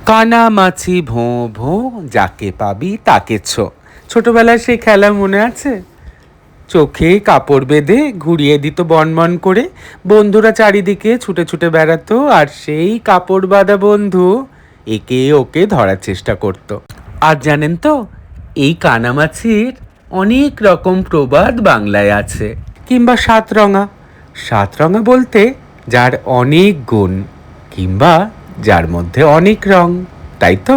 কানামাছি ভোঁ ভোঁ, যাকে পাবি তাকে ছো। ছোটবেলায় সেই খেলা মনে আছে? চোখে কাপড় বেঁধে ঘুরিয়ে দিত বনবন করে, বন্ধুরা চারিদিকে ছুটে ছুটে বেড়াতো, আর সেই কাপড় বাঁধা বন্ধু একে ওকে ধরার চেষ্টা করত। আর জানেন তো, এই কানামাছির অনেক রকম প্রবাদ বাংলায় আছে। কিংবা সাতরঙা। সাতরঙা বলতে যার অনেক গুণ, কিংবা যার মধ্যে অনেক রং। তাই তো?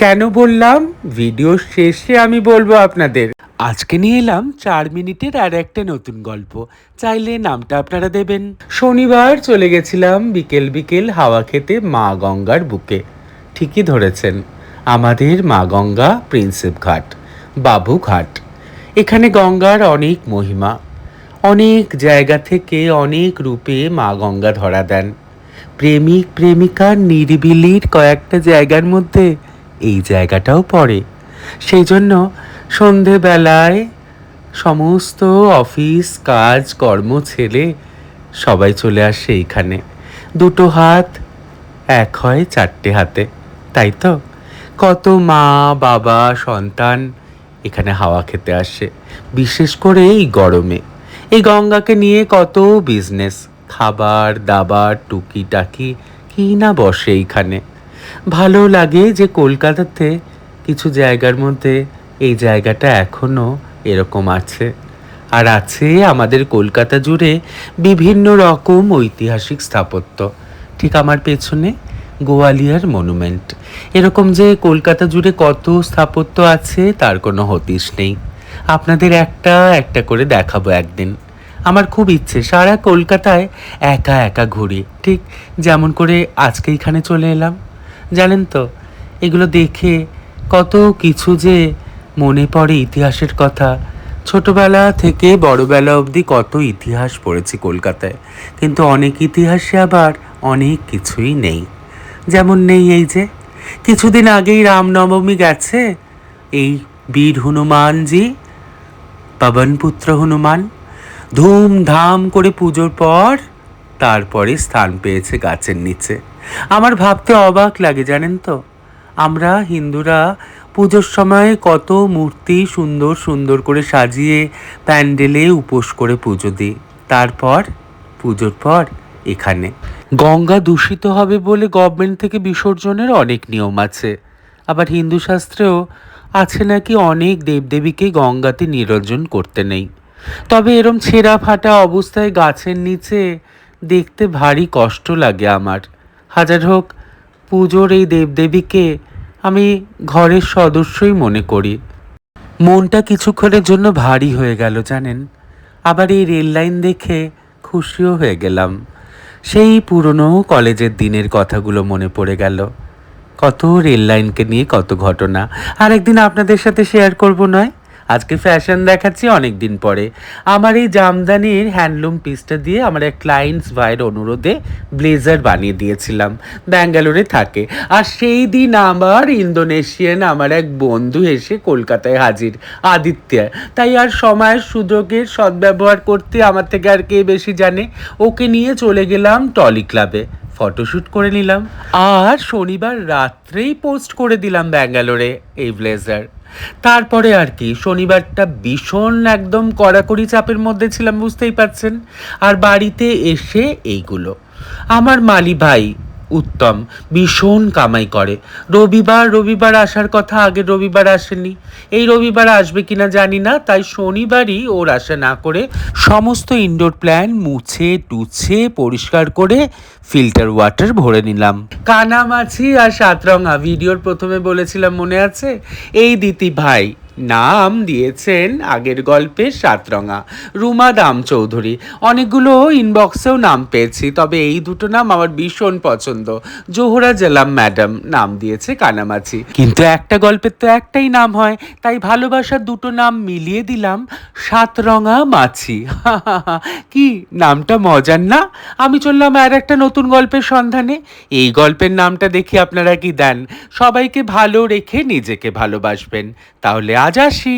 কেন বললাম, ভিডিও শেষে আমি বলবো আপনাদের। আজকে নিয়ে এলাম 4 মিনিটের আর একটা নতুন গল্প। চাইলে নামটা আপনারা দেবেন। শনিবার চলে গেছিলাম বিকেল বিকেল হাওয়া খেতে মা গঙ্গার বুকে। ঠিকই ধরেছেন, আমাদের মা গঙ্গা প্রিন্সেপ ঘাট, বাবু ঘাট। এখানে গঙ্গার অনেক মহিমা। অনেক জায়গা থেকে অনেক রূপে মা গঙ্গা ধরা দেন। প্রেমিক প্রেমিকার নিরিবিলির কয়েকটা জায়গার মধ্যে এই জায়গাটাও পড়ে। সেই জন্য সন্ধেবেলায় সমস্ত অফিস কাজ কর্ম ছেড়ে সবাই চলে আসে এইখানে। দুটো হাত এক হয় 4টে হাতে, তাই তো? কত মা বাবা সন্তান এখানে হাওয়া খেতে আসে, বিশেষ করে এই গরমে। এই গঙ্গাকে নিয়ে কত বিজনেস, খাবার দাবার টুকিটাকি কি না বসে এইখানে। ভালো লাগে যে কলকাতাতে কিছু জায়গার মধ্যে এই জায়গাটা এখনও এরকম আছে। আর আছে আমাদের কলকাতা জুড়ে বিভিন্ন রকম ঐতিহাসিক স্থাপত্য। ঠিক আমার পেছনে গোয়ালিয়র মনুমেন্ট। এরকম যে কলকাতা জুড়ে কত স্থাপত্য আছে তার কোনো হদিশ নেই। আপনাদের একটা একটা করে দেখাবো একদিন। আমার খুব ইচ্ছে সারা কলকাতায় একা একা ঘুরি, ঠিক যেমন করে আজকে এখানে চলে এলাম। জানেন তো, এগুলো দেখে কত কিছু যে মনে পড়ে ইতিহাসের কথা। ছোটবেলা থেকে বড়বেলা অবধি কত ইতিহাস পড়েছি কলকাতায়, কিন্তু অনেক ইতিহাসে আবার অনেক কিছুই নেই। যেমন নেই এই যে কিছুদিন আগেই রামনবমী গেছে, এই বীর হনুমানজি, পবনপুত্র হনুমান, ধুমধাম করে পুজোর পর তারপরে স্থান পেয়েছে গাছের নিচে। আমার ভাবতে অবাক লাগে, জানেন তো, আমরা হিন্দুরা পুজোর সময় কত মূর্তি সুন্দর সুন্দর করে সাজিয়ে প্যান্ডেলে উপোস করে পুজো দিই। তারপর পুজোর পর এখানে গঙ্গা দূষিত হবে বলে গভর্নমেন্ট থেকে বিসর্জনের অনেক নিয়ম আছে। আবার হিন্দু শাস্ত্রেও আছে নাকি অনেক দেবদেবীকে গঙ্গাতে নিরঞ্জন করতে নেই। তবে এরম ছেঁড়া ফাটা অবস্থায় গাছের নিচে দেখতে ভারী কষ্ট লাগে আমার। হাজার হোক, পুজোর এই দেবদেবীকে আমি ঘরের সদস্যই মনে করি। মনটা কিছুক্ষণের জন্য ভারী হয়ে গেল, জানেন। আবার এই রেল লাইন দেখে খুশিও হয়ে গেলাম। সেই পুরনো কলেজের দিনের কথাগুলো মনে পড়ে গেল। কত রেল লাইনকে নিয়ে কত ঘটনা আর একদিন আপনাদের সাথে শেয়ার করব নয়। আজকে ফ্যাশন দেখাচ্ছি অনেক দিন পরে। আমার এই জামদানির হ্যান্ডলুম পিসটা দিয়ে আমার এক ক্লায়েন্টস ভাইয়ের অনুরোধে ব্লেজার বানিয়ে দিয়েছিলাম। ব্যাঙ্গালোরে থাকে। আর সেই দিন আমার ইন্দোনেশিয়ান আমার এক বন্ধু এসে কলকাতায় হাজির, আদিত্য। তাই আর সময়ের সুযোগের সদ্ব্যবহার করতে আমার থেকে আর কে বেশি জানে। ওকে নিয়ে চলে গেলাম টলি ক্লাবে, ফটোশ্যুট করে নিলাম, আর শনিবার রাত্রেই পোস্ট করে দিলাম ব্যাঙ্গালোরে এই ব্লেজার। তারপরে আর কি, শনিবারটা ভীষণ একদম কড়াকড়ি চাপের মধ্যে ছিলাম, বুঝতেই পারছেন। আর বাড়িতে এসে এইগুলো। আমার মালি ভাই উত্তম ভীষণ কামাই করে। রবিবার রবিবার আসার কথা, আগের রবিবার আসেনি, এই রবিবার আসবে কিনা জানি না। তাই শনিবারই ওর আশা না করে সমস্ত ইনডোর প্ল্যান মুছে টুছে পরিষ্কার করে ফিল্টার ওয়াটার ভরে নিলাম। কানামাছি আর সাতরঙা ভিডিওর প্রথমে বলেছিলাম, মনে আছে? এই দিতি ভাই নাম দিয়েছেন আগের গল্পে সাতরঙা, রুমা দাম চৌধুরী। অনেকগুলো ইনবক্সেও নাম পেয়েছি, তবে এই দুটো নাম আমার ভীষণ পছন্দ। জোহরা জালাম ম্যাডাম নাম দিয়েছে কানামাছি। কিন্তু একটা গল্পের তো একটাই নাম হয়, তাই ভালোবাসার দুটো নাম মিলিয়ে দিলাম সাতরঙা মাছি। কি নামটা মজার না? আমি চললাম আর একটা নতুন গল্পের সন্ধানে। এই গল্পের নামটা দেখে আপনারা কি দেন? সবাইকে ভালো রেখে নিজেকে ভালোবাসবেন। তাহলে আজ আসি।